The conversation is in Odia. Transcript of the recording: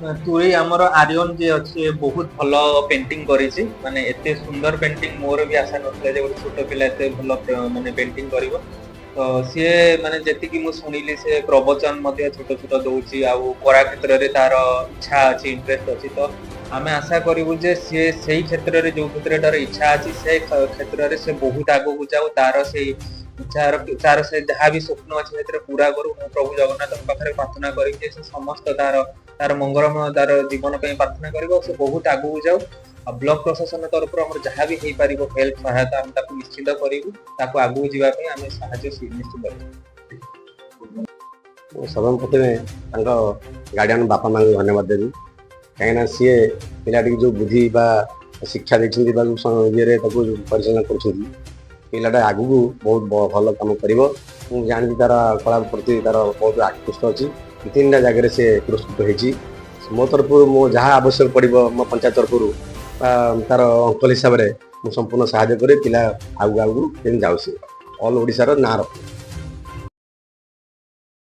ତୁରେଇ ଆମର ଆର୍ୟନ ଯେ ଅଛି ବହୁତ ଭଲ ପେଣ୍ଟିଂ କରିଛି, ମାନେ ଏତେ ସୁନ୍ଦର ପେଣ୍ଟିଂ ମୋର ବି ଆଶା ନଥିଲା ଯେ ଗୋଟେ ଛୋଟ ପିଲା ଏତେ ଭଲ ମାନେ ପେଣ୍ଟିଂ କରିବ। ତ ସିଏ ମାନେ ଯେତିକି ମୁଁ ଶୁଣିଲି ସେ ପ୍ରବଚନ ମଧ୍ୟ ଛୋଟ ଛୋଟ ଦଉଛି, ଆଉ କଳା କ୍ଷେତ୍ରରେ ତାର ଇଚ୍ଛା ଅଛି, ଇଣ୍ଟରେଷ୍ଟ ଅଛି। ତ ଆମେ ଆଶା କରିବୁ ଯେ ସିଏ ସେଇ କ୍ଷେତ୍ରରେ ଯୋଉ କ୍ଷେତ୍ରରେ ତାର ଇଚ୍ଛା ଅଛି ସେ କ୍ଷେତ୍ରରେ ସେ ବହୁତ ଆଗକୁ ଯାଉ, ତାର ସେଇ ତାର ସେ ଯାହା ବି ସ୍ୱପ୍ନ ଅଛି ସେଥିରେ ପୁରା କରୁ। ମୁଁ ପ୍ରଭୁ ଜଗନ୍ନାଥଙ୍କ ପାଖରେ ପ୍ରାର୍ଥନା କରିକି ସେ ସମସ୍ତ ତାର ମଙ୍ଗଳମୟ ତାର ଜୀବନ ପାଇଁ ପ୍ରାର୍ଥନା କରିବ, ସେ ବହୁତ ଆଗକୁ ଯାଉ। ଆଉ ବ୍ଲକ ପ୍ରଶାସନ ତରଫରୁ ଆମର ଯାହା ବି ହେଇପାରିବ ହେଲ୍ପ ସହାୟତା ଆମେ ତାକୁ ନିଶ୍ଚିତ କରିବୁ, ତାକୁ ଆଗକୁ ଯିବା ପାଇଁ ଆମେ ସାହାଯ୍ୟ ନିଶ୍ଚିତ କରିବୁ। ସର୍ବପ୍ରଥମେ ତାଙ୍କ ଗାର୍ଡିଆନ ବାପା ମାଙ୍କୁ ଧନ୍ୟବାଦ ଦେବି, କାହିଁକିନା ସିଏ ପିଲାଟିକୁ ଯେଉଁ ବୁଦ୍ଧି ବା ଶିକ୍ଷା ଦେଇଛନ୍ତି ବା ଇଏରେ ତାକୁ ପରିଚାଳନା କରୁଛନ୍ତି, ପିଲାଟା ଆଗକୁ ବହୁତ ଭଲ କାମ କରିବ। ମୁଁ ଜାଣିଛି ତାର କଳା ପ୍ରତି ତାର ବହୁତ ଆକୃଷ୍ଟ ଅଛି। 3ଟା ଜାଗାରେ ସେ ପୁରସ୍କୃତ ହେଇଛି। ମୋ ତରଫରୁ ମୁଁ ଯାହା ଆବଶ୍ୟକ ପଡ଼ିବ ମୋ ପଞ୍ଚାୟତ ତରଫରୁ ବା ତାର ଅଙ୍କଲ ହିସାବରେ ମୁଁ ସମ୍ପୂର୍ଣ୍ଣ ସାହାଯ୍ୟ କରି ପିଲା ଆଗକୁ ଯେମିତି ଯାଉଛି, ଅଲ୍ ଓଡ଼ିଶାର ନାଁ ରଖୁ।